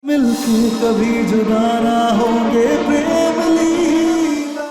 मिलके कभी जुदा ना होंगे प्रेम लीला।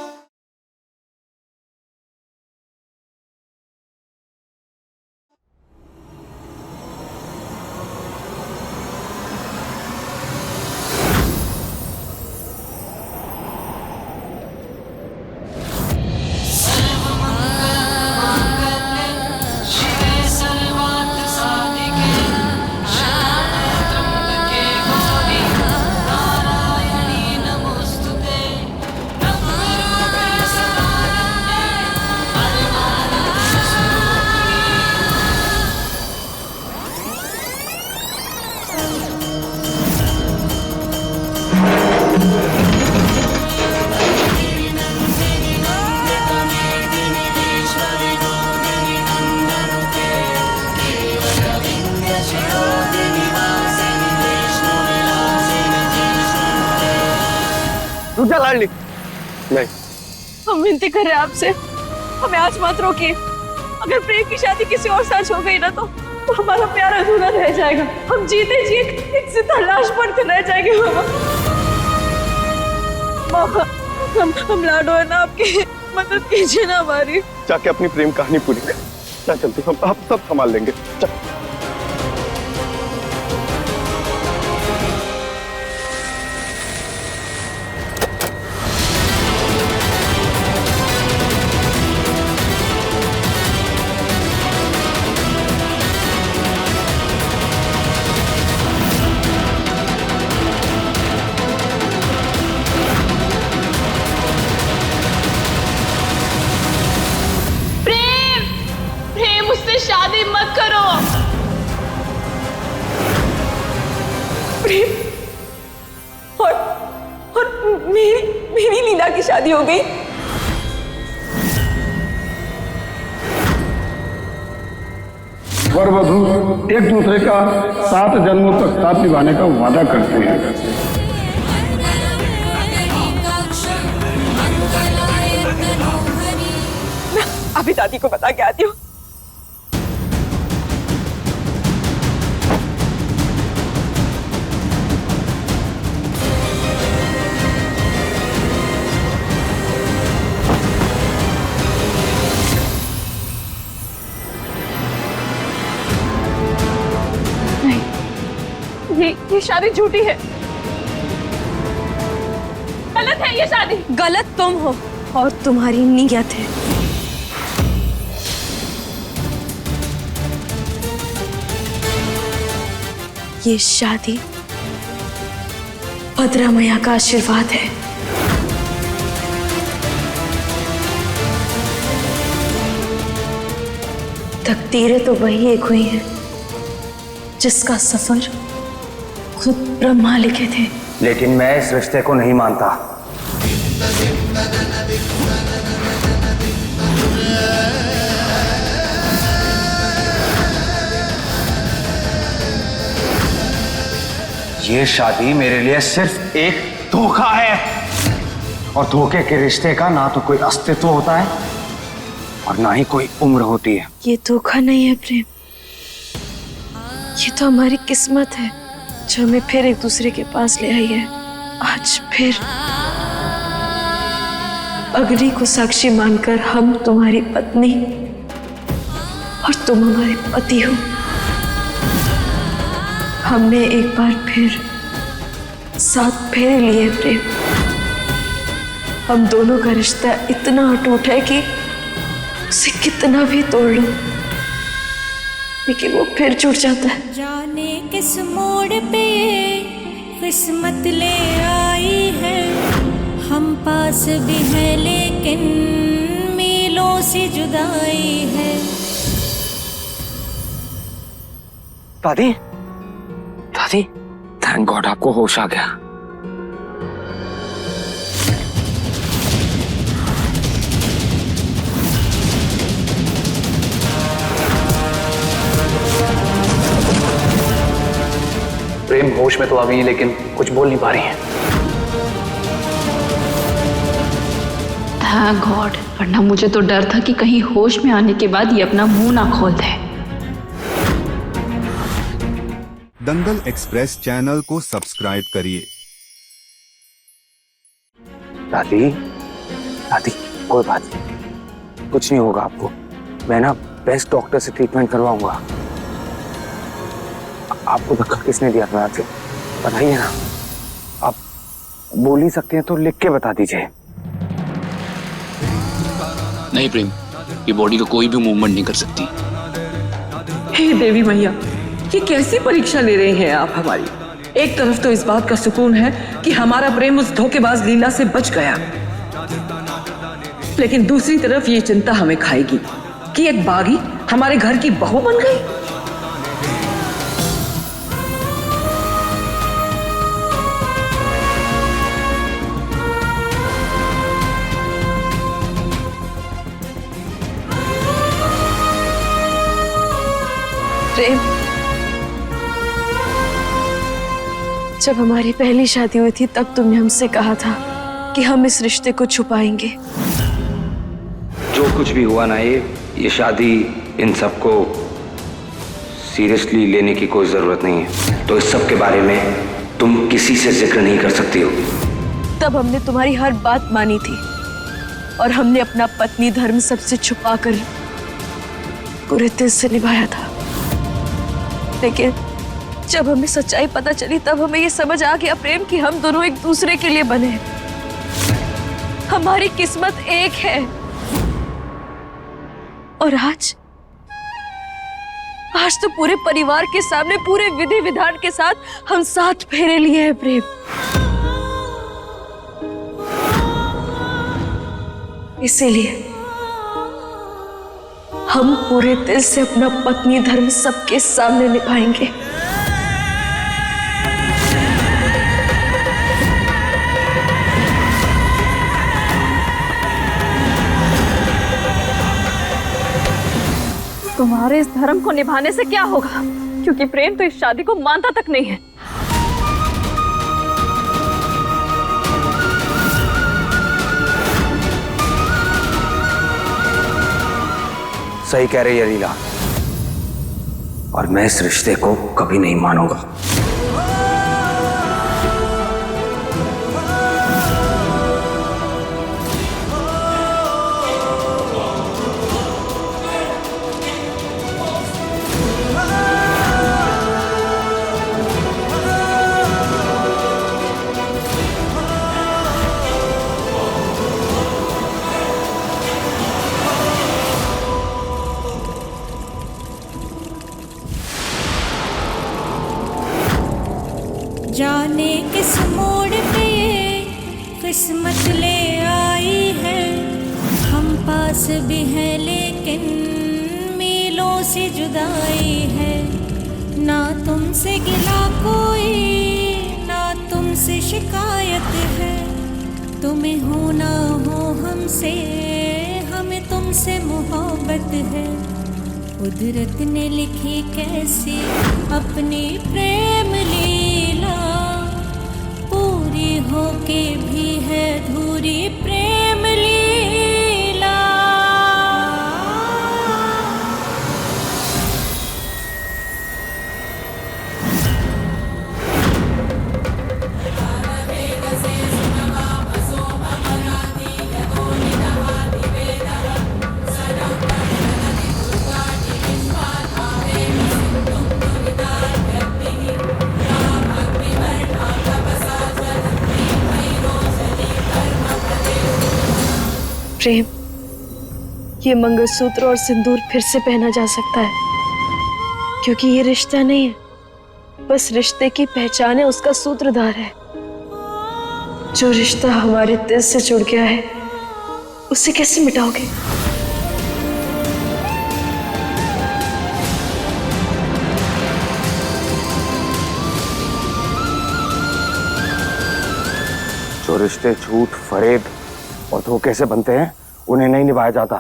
रुक लाडली। नहीं, हम विनती कर रहे हैं आपसे, हमें आज मत रोकिए। अगर प्रेम की शादी किसी और साथ हो गई ना तो हमारा प्यार अधूरा रह जाएगा। हम जीते जी एक जिंदा लाश बनकर रह जाएंगे। मामा, हम लाडो है ना, आपकी मदद कीजिए ना हमारी। जाके अपनी प्रेम कहानी पूरी कर। क्या चलती, हम आप सब संभाल लेंगे। चल। शादी मत करो। प्रेम और मेरी लीला की शादी हो गई। वर वधू एक दूसरे का 7 जन्मों तक साथ निभाने का वादा करते हैं। मैं अभी दादी को बता के आती हूँ। ये शादी झूठी है, गलत है ये शादी। गलत तुम हो और तुम्हारी नीयत है। ये शादी भद्रा मैया का आशीर्वाद है। तकदीरें तो वही एक हुई हैं जिसका सफर खुद ब्रह्मा लिखे थे। लेकिन मैं इस रिश्ते को नहीं मानता। ये शादी मेरे लिए सिर्फ एक धोखा है, और धोखे के रिश्ते का ना तो कोई अस्तित्व होता है और ना ही कोई उम्र होती है। ये धोखा नहीं है प्रेम, ये तो हमारी किस्मत है जो हमें फिर एक दूसरे के पास ले आई है। आज फिर अग्नि को साक्षी मानकर हम तुम्हारी पत्नी और तुम हमारे पति हो। हमने एक बार फिर 7 फेरे लिए प्रेम। हम दोनों का रिश्ता इतना अटूट है कि उसे कितना भी तोड़ लो लेकिन वो फिर जुड़ जाता है। जाने किस मोड़ पे ये किस्मत ले आई है, हम पास भी है लेकिन मीलों से जुदाई है। दादी, दादी, थैंक गॉड आपको होश आ गया। प्रेम होश में तो आ गई लेकिन कुछ बोल नहीं पा रही है। थैंक गॉड, वरना मुझे तो डर था कि कहीं होश में आने के बाद ये अपना मुंह ना खोल दे। दंगल एक्सप्रेस चैनल को सब्सक्राइब करिए। दादी, दादी कोई बात नहीं, कुछ नहीं होगा आपको। मैं ना बेस्ट डॉक्टर से ट्रीटमेंट करवाऊंगा। आपको धक्का किसने दिया था आपसे बताइए ना। आप बोल ही सकते हैं तो लिख के बता दीजिए। नहीं प्रेम, ये बॉडी का कोई भी मूवमेंट नहीं कर सकती। हे देवी मैया, ये कैसी परीक्षा ले रही हैं आप हमारी। एक तरफ तो इस बात का सुकून है कि हमारा प्रेम उस धोखेबाज लीला से बच गया, लेकिन दूसरी तरफ ये चिंता हमें खाएगी कि एक बागी हमारे घर की बहू बन गई। प्रेम, जब हमारी पहली शादी हुई थी तब तुमने हमसे कहा था कि हम इस रिश्ते को छुपाएंगे। जो कुछ भी हुआ ना, ये शादी, इन सबको सीरियसली लेने की कोई जरूरत नहीं है। तो इस सब के बारे में तुम किसी से जिक्र नहीं कर सकती हो। तब हमने तुम्हारी हर बात मानी थी और हमने अपना पत्नी धर्म सबसे छुपाकर पूरे दिल से निभाया था। लेकिन जब हमें सच्चाई पता चली तब हमें ये समझ आ गया प्रेम कि हम दोनों एक दूसरे के लिए बने हैं। हमारी किस्मत एक है। और आज तो पूरे परिवार के सामने, पूरे विधि विधान के साथ हम 7 फेरे लिए हैं प्रेम। इसीलिए हम पूरे दिल से अपना पत्नी धर्म सबके सामने निभाएंगे। तुम्हारे इस धर्म को निभाने से क्या होगा, क्योंकि प्रेम तो इस शादी को मानता तक नहीं है। सही कह रही है लीला, और मैं इस रिश्ते को कभी नहीं मानूंगा। जाने किस मोड़ पे ये किस्मत ले आई है। हम पास भी हैं लेकिन मीलों से जुदाई है। ना तुमसे गिला कोई, ना तुमसे शिकायत है। तुम्हें हो ना हो हमसे, हमें तुमसे मोहब्बत है। कुदरत ने लिखी कैसी अपनी प्रेम लीला, पूरी होके भी है अधूरी प्रेम लीला। प्रेम, ये मंगलसूत्र और सिंदूर फिर से पहना जा सकता है, क्योंकि ये रिश्ता नहीं है, बस रिश्ते की पहचान है, उसका सूत्रधार है। जो रिश्ता हमारे दिल से जुड़ गया है उसे कैसे मिटाओगे? जो रिश्ते झूठ, फरेब और धोखे से बनते हैं उन्हें नहीं निभाया जाता।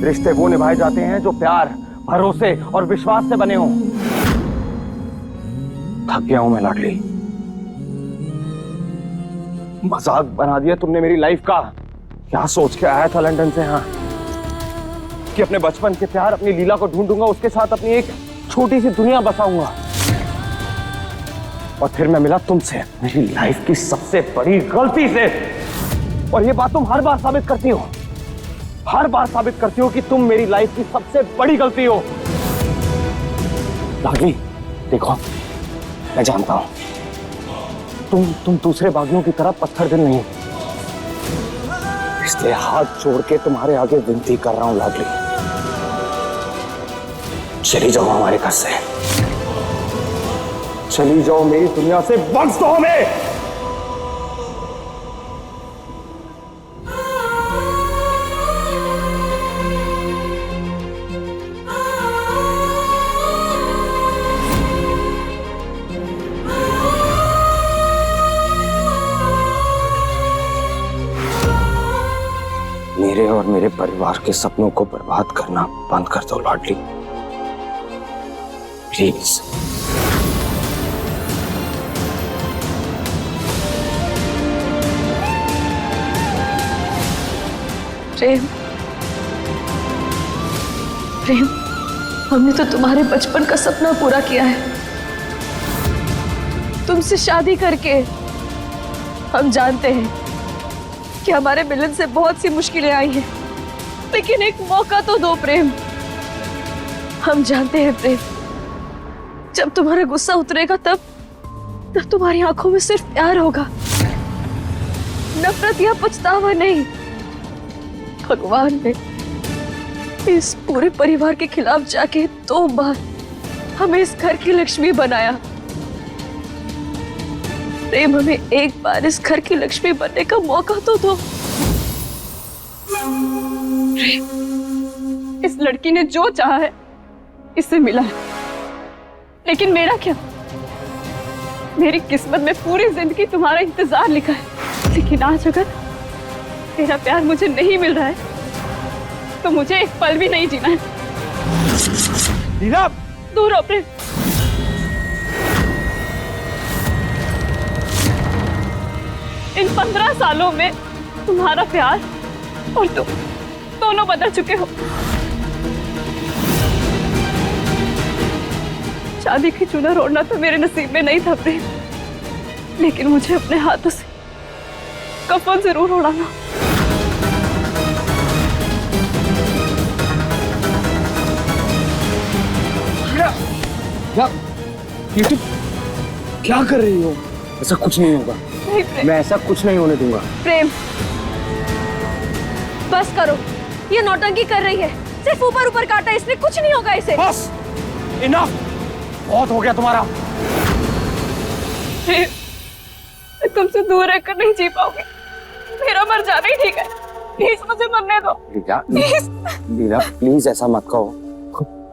रिश्ते वो निभाए जाते हैं जो प्यार, भरोसे और विश्वास से बने हों। थक गया हूं मैं लाडली, मजाक बना दिया तुमने मेरी लाइफ का। क्या सोच के आया था लंदन से, हाँ, कि अपने बचपन के प्यार, अपनी लीला को ढूंढूंगा, उसके साथ अपनी एक छोटी सी दुनिया बसाऊंगा। और फिर मैं मिला तुमसे मेरी लाइफ की सबसे बड़ी गलती से। और ये बात तुम हर बार साबित करती हो, हर बार साबित करती हो कि तुम मेरी लाइफ की सबसे बड़ी गलती हो। लाडली देखो, मैं जानता हूं तुम दूसरे बागियों की तरह पत्थर दिल नहीं हो, इसलिए हाथ जोड़ के तुम्हारे आगे विनती कर रहा हूं लाडली, चली जाओ हमारे घर से, चली जाओ मेरी दुनिया से, बख्श दो हमें। मेरे और मेरे परिवार के सपनों को बर्बाद करना बंद कर दो लाडली, प्लीज। प्रेम, प्रेम, हमने तो तुम्हारे बचपन का सपना पूरा किया है। तुमसे शादी करके हम जानते हैं कि हमारे मिलन से बहुत सी मुश्किलें आई हैं, लेकिन एक मौका तो दो प्रेम। हम जानते हैं प्रेम, जब तुम्हारा गुस्सा उतरेगा तब तुम्हारी आंखों में सिर्फ प्यार होगा, नफरत या पछतावा नहीं। भगवान ने इस पूरे परिवार के खिलाफ जाके 2 बार हमें इस घर की लक्ष्मी बनाया। प्रेम, हमें एक बार इस घर की लक्ष्मी बनने का मौका तो दो। इस लड़की ने जो चाहा है इससे मिला है, लेकिन मेरा क्या? मेरी किस्मत में पूरी जिंदगी तुम्हारा इंतजार लिखा है, लेकिन आज अगर तेरा प्यार मुझे नहीं मिल रहा है तो मुझे एक पल भी नहीं जीना है। लीला, दूर हो प्रेम। इन 15 सालों में तुम्हारा प्यार और तुम दोनों बदल चुके हो। शादी की चुनर ओढ़ना तो मेरे नसीब में नहीं था प्रेम, लेकिन मुझे अपने हाथों से कफन जरूर ओढ़ाना। ये तुम क्या कर रही हो? ऐसा कुछ नहीं होगा। नहीं प्रेम, मैं ऐसा कुछ नहीं होने दूंगा। प्रेम बस करो, ये नौटंकी कर रही है, सिर्फ ऊपर ऊपर काटा, इसलिए कुछ नहीं होगा इसे। बस, इनफ, बहुत हो गया तुम्हारा। मैं तुमसे दूर रहकर नहीं जी पाऊंगी, मेरा मर जाना ही ठीक है। प्लीज मुझे मरने दो। लीला प्लीज ऐसा मत कहो,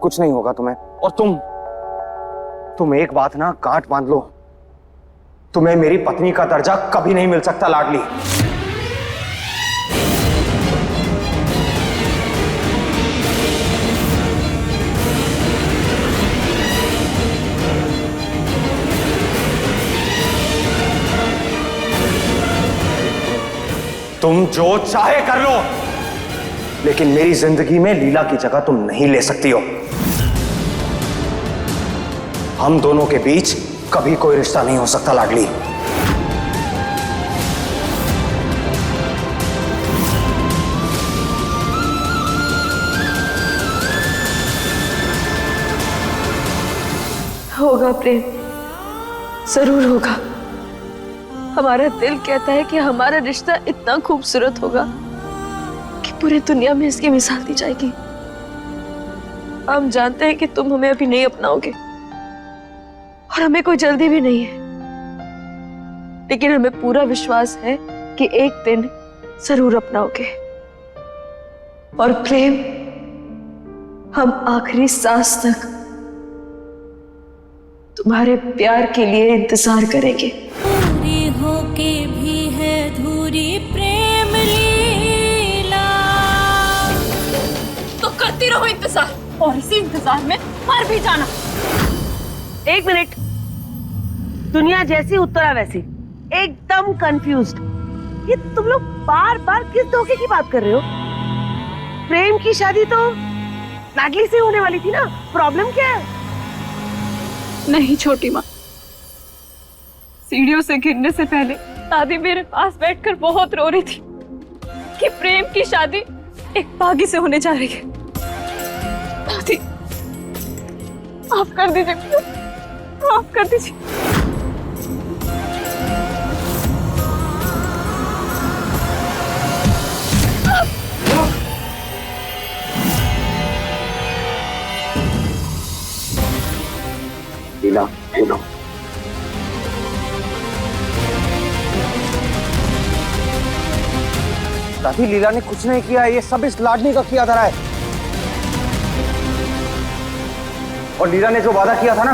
कुछ नहीं होगा तुम्हें। और तुम एक बात ना गांठ बांध लो, तुम्हें मेरी पत्नी का दर्जा कभी नहीं मिल सकता लाडली। तुम जो चाहे कर लो, लेकिन मेरी जिंदगी में लीला की जगह तुम नहीं ले सकती हो। हम दोनों के बीच कभी कोई रिश्ता नहीं हो सकता लाडली। होगा प्रेम, जरूर होगा। हमारा दिल कहता है कि हमारा रिश्ता इतना खूबसूरत होगा कि पूरी दुनिया में इसकी मिसाल दी जाएगी। हम जानते हैं कि तुम हमें अभी नहीं अपनाओगे और हमें कोई जल्दी भी नहीं है, लेकिन हमें पूरा विश्वास है कि एक दिन जरूर अपनाओगे। और प्रेम, हम आखिरी सांस तक तुम्हारे प्यार के लिए इंतजार करेंगे। पूरी होके भी है धूरी प्रेम लीला। तो करती रहो इंतजार, और इसी इंतजार में मर भी जाना। एक मिनट, दुनिया जैसी उत्तरा वैसी, एकदम कंफ्यूज्ड। ये तुम लोग बार बार किस धोखे की बात कर रहे हो? प्रेम की शादी तो नागली से होने वाली थी ना, प्रॉब्लम क्या है? नहीं छोटी माँ, सीढ़ियों से गिरने से पहले दादी मेरे पास बैठकर बहुत रो रही थी कि प्रेम की शादी एक बागी से होने जा रही है। दादी माफ कर दीजिए, माफ कर दीजिए। लीला, लीला। दादी, लीला ने कुछ नहीं किया, ये सब इस लाडली का किया धरा है। और लीला ने जो वादा किया था ना,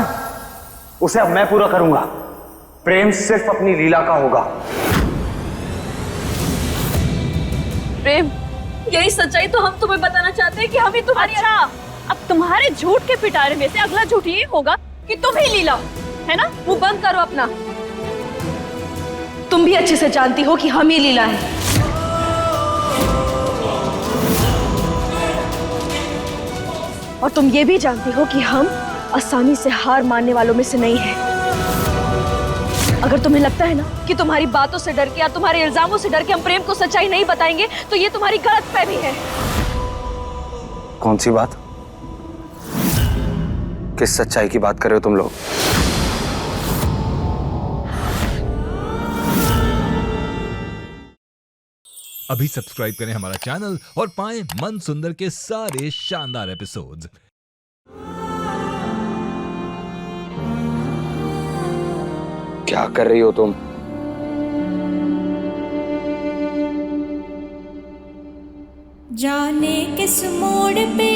उसे अब मैं पूरा करूंगा। प्रेम सिर्फ अपनी लीला का होगा। प्रेम, यही सच्चाई तो हम तुम्हें बताना चाहते हैं कि हम ही तुम्हारी। अच्छा, अब तुम्हारे झूठ के पिटारे में से अगला झूठ ये होगा कि तुम ही लीला, है ना? मुंह बंद करो अपना। तुम भी अच्छे से जानती हो कि हम ही लीला है। और तुम ये भी जानती हो कि हम आसानी से हार मानने वालों में से नहीं हैं। अगर तुम्हें लगता है ना कि तुम्हारी बातों से डर के या तुम्हारे इल्जामों से डर के हम प्रेम को सच्चाई नहीं बताएंगे, तो ये तुम्हारी गलतफहमी है। कौन सी बात? किस सच्चाई की बात कर रहे हो तुम लोग? अभी सब्सक्राइब करें हमारा चैनल और पाएं मन सुंदर के सारे शानदार एपिसोड्स। क्या कर रही हो तुम? जाने किस मोड़ पे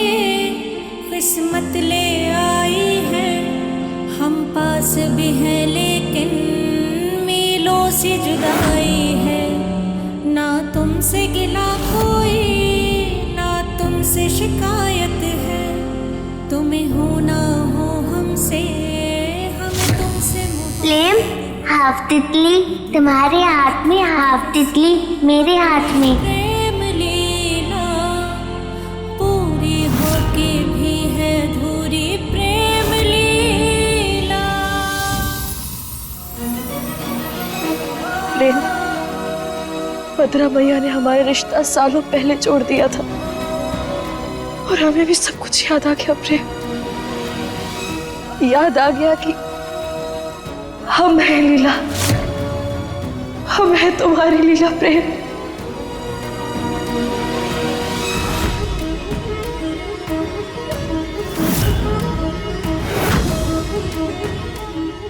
किस्मत ले आई है, हम पास भी हैं लेकिन मीलों से जुदाई है। ना तुमसे गिला कोई, ना तुमसे शिकायत है। तुम्हें हो ना हो हमसे, हमें तुमसे प्रेम। हाफ तितली तुम्हारे हाथ में, हाफ तितली मेरे हाथ में। प्रेम लीला पूरी होके भी है अधूरी। प्रेम लीला। प्रेम, भद्रा मैया ने हमारा रिश्ता सालों पहले जोड़ दिया था और हमें भी सब कुछ याद आ गया। प्रेम, याद आ गया कि हम हैं लीला, हम हैं तुम्हारी लीला। प्रेम,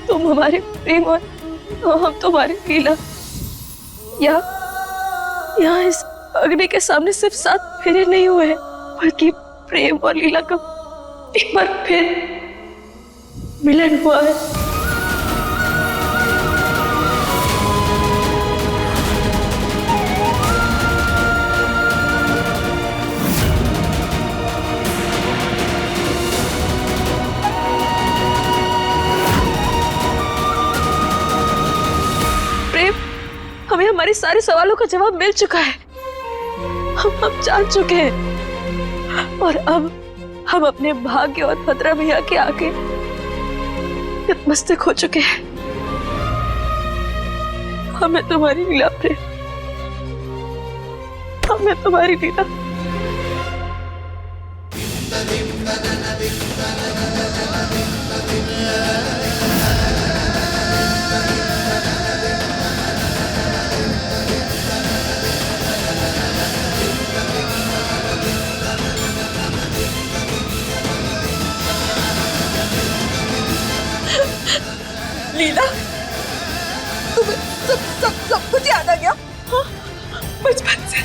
तुम हमारे प्रेम और हम तुम्हारी लीला। यहाँ इस अग्नि के सामने सिर्फ 7 फेरे नहीं हुए हैं, बल्कि प्रेम और लीला का एक बार फिर मिलन हुआ है। प्रेम, हमें हमारे सारे सवालों का जवाब मिल चुका है। हम जान चुके हैं और अब हम अपने भाग्य और भद्रा भैया के आगे नतमस्तक हो चुके हैं। हमें तुम्हारी लीला प्रेम, हमें तुम्हारी लीला। लीला, तुम्हें सब कुछ याद आ गया? हाँ, बचपन से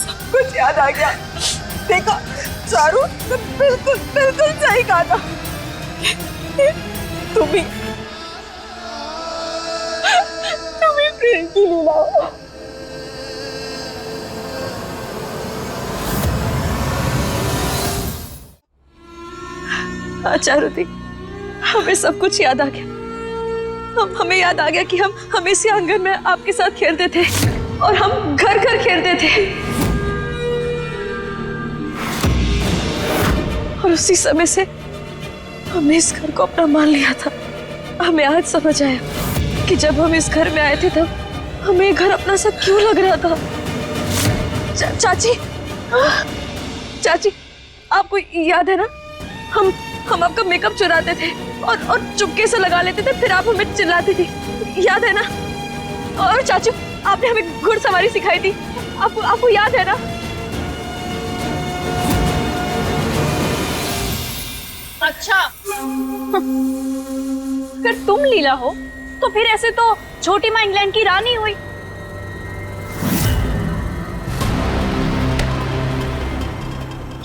सब कुछ याद आ गया। देखा चारू, बिल्कुल सही कहा था। तुम्ही प्रेम की लीला हो। हाँ चारुदी, हमें सब कुछ याद आ गया। हमें याद आ गया कि हम इसी आंगन में आपके साथ खेलते थे और हम घर घर खेलते थे, और उसी समय से हमने इस घर को अपना मान लिया था। हमें आज समझ आया कि जब हम इस घर में आए थे तब हमें घर अपना सा क्यों लग रहा था। चाची, चाची, आपको याद है ना, हम आपका मेकअप चुराते थे और चुपके से लगा लेते थे, फिर आप हमें चिल्लाती थी, याद है ना? और चाचू, आपने हमें घुड़सवारी सिखाई थी, आपको याद है ना? अच्छा, अगर तुम लीला हो तो फिर ऐसे तो छोटी माँ इंग्लैंड की रानी हुई।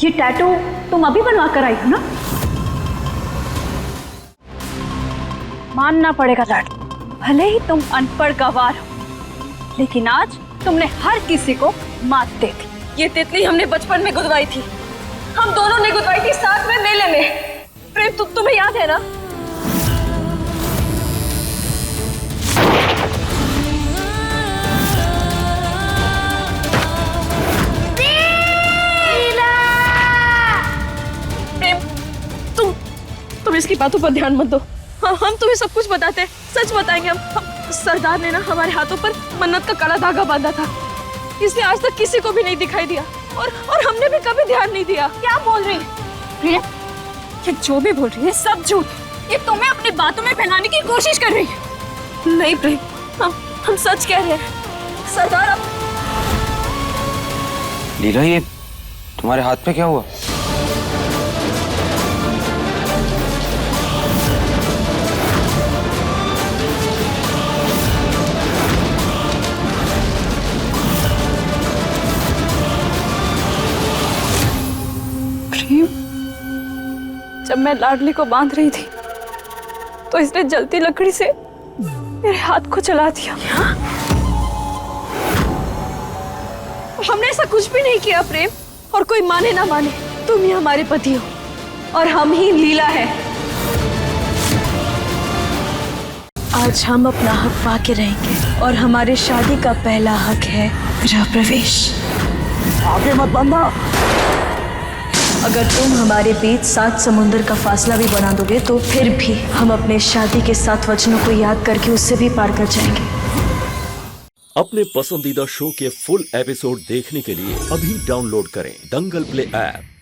ये टैटू तुम अभी बनवा कर आई हो ना? मानना पड़ेगा लाडली, भले ही तुम अनपढ़ गंवार हो, लेकिन आज तुमने हर किसी को मात दे दी। ये तितली हमने बचपन में गुदवाई थी, हम दोनों ने गुदवाई थी साथ में मेले में। प्रेम, तुम्हें याद है ना? प्रेम, तुम इसकी बातों पर ध्यान मत दो। हम तुम्हें सब कुछ बताते हैं, सच बताएंगे हम सरदार ने ना हमारे हाथों पर मन्नत का काला धागा बांधा था, इसने आज तक किसी को भी नहीं दिखाई दिया और हमने भी कभी ध्यान नहीं दिया। क्या बोल रही है? ये जो भी बोल रही है सब झूठ, ये तुम्हें अपनी बातों में फैलाने की कोशिश कर रही है। नहीं प्रेम, हम सच कह रहे हैं। सरदार, अब लीला, ये तुम्हारे हाथ पे क्या हुआ? जब मैं लाडली को बांध रही थी तो इसने जलती लकड़ी से मेरे हाथ को जला दिया। हमने ऐसा कुछ भी नहीं किया प्रेम, और कोई माने ना माने, तुम ही हमारे पति हो और हम ही लीला है। आज हम अपना हक पाके रहेंगे और हमारे शादी का पहला हक है गृह प्रवेश। आगे मत बढ़ना। अगर तुम हमारे बीच 7 समुंदर का फासला भी बना दोगे तो फिर भी हम अपने शादी के 7 वचनों को याद करके उससे भी पार कर जाएंगे। अपने पसंदीदा शो के फुल एपिसोड देखने के लिए अभी डाउनलोड करें दंगल प्ले ऐप।